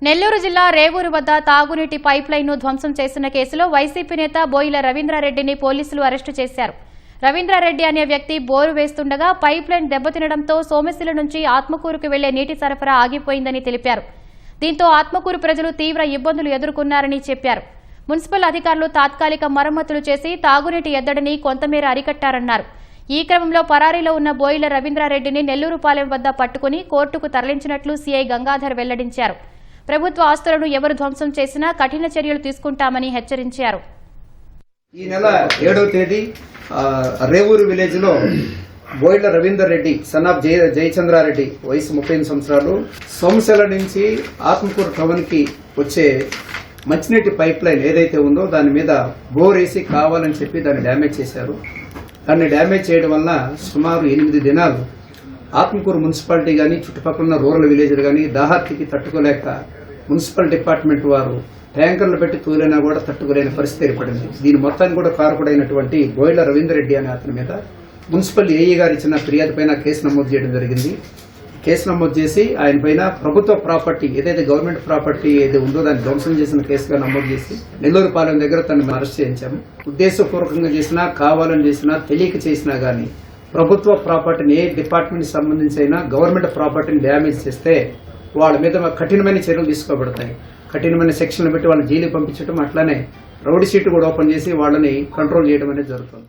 నెల్లూరు జిల్లా రేవూరు వద్ద తాగునీటి పైప్ లైన్ ను ధ్వంసం చేసిన కేసులో వైసీపీ నేత బోయిల రవీంద్రారెడ్డిని పోలీసులు అరెస్టు చేశారు. రవీంద్రారెడ్డి అనే వ్యక్తి బోరు వేస్తుండగా పైప్ లైన్ దెబ్బతినడంతో సోమశిల నుంచి ఆత్మకూరుకు వెళ్లే నీటి సరఫరా ఆగిపోయిందని తెలిపారు. దీంతో ఆత్మకూరు ప్రజలు తీవ్ర ఇబ్బందులు ఎదుర్కొన్నారని చెప్పారు. మున్సిపల్ అధికారులు తాత్కాలిక మరమ్మతులు చేసి తాగునీటి ఎద్దడిని కొంతమేర అరికట్టారన్నారు. ఈ క్రమంలో పరారీలో ఉన్న బోయిల రవీంద్రారెడ్డిని నెల్లూరుపాలెం వద్ద పట్టుకుని కోర్టుకు తరలించినట్లు సీఐ గంగాధర్ వెల్లడించారు. ప్రభుత్వ ఆస్తులను ఎవరు ధ్వంసం చేసినా కఠిన చర్యలు తీసుకుంటామని హెచ్చరించారు. ఈ నెల 7వ తేదీ రేవూరు విలేజ్ లో బోయిల రవీందర్ రెడ్డి సన్ ఆఫ్ జయచంద్రారెడ్డి వయసు 38 సంవత్సరాలు సోమశిల నుంచి ఆత్మకూరు టౌన్ కి వచ్చే మంచినీటి పైప్ లైన్ ఏదైతే ఉందో దాని మీద బోర్ వేసి కావాలని చెప్పి దాన్ని డ్యామేజ్ చేశారు. దాన్ని డ్యామేజ్ చేయడం వల్ల సుమారు 8 దినాలు ఆత్మకూరు మున్సిపాలిటీ గానీ చుట్టుపక్కల ఉన్న రూరల్ విలేజ్లు గానీ దాహార్తికి తట్టుకోలేక మున్సిపల్ డిపార్ట్మెంట్ వారు ట్యాంకర్లు పెట్టి తూలినా కూడా తట్టుకోలేని పరిస్థితి ఏర్పడింది. దీని మొత్తాన్ని కూడా కారకుడైనటువంటి బోయిల రవీందర్ రెడ్డి అనే అతని మీద మున్సిపల్ ఏఈ గారు ఇచ్చిన ఫిర్యాదు పైన కేసు నమోదు చేయడం జరిగింది. కేసు నమోదు చేసి ఆయన పైన ప్రభుత్వ ప్రాపర్టీ ఏదైతే గవర్నమెంట్ ప్రాపర్టీ ఏదైతే ఉందో దాన్ని ధ్వంసం చేసిన కేసుగా నమోదు చేసి నెల్లూరుపాలెం దగ్గర తనను అరెస్ట్ చేయించాము. ఉద్దేశపూర్వకంగా చేసినా కావాలని చేసినా తెలియక చేసినా గానీ ప్రభుత్వ ప్రాపర్టీని ఏ డిపార్ట్మెంట్ సంబంధించి అయినా గవర్నమెంట్ ప్రాపర్టీని డ్యామేజ్ చేస్తే వాళ్ళ మీద కఠినమైన చర్యలు తీసుకోబడతాయి. కఠినమైన సెక్షన్లు పెట్టి వాళ్ళని జైలుకి పంపించడం, అట్లానే రౌడీ షీట్ కూడా ఓపెన్ చేసి వాళ్ళని కంట్రోల్ చేయడం అనేది జరుగుతుంది.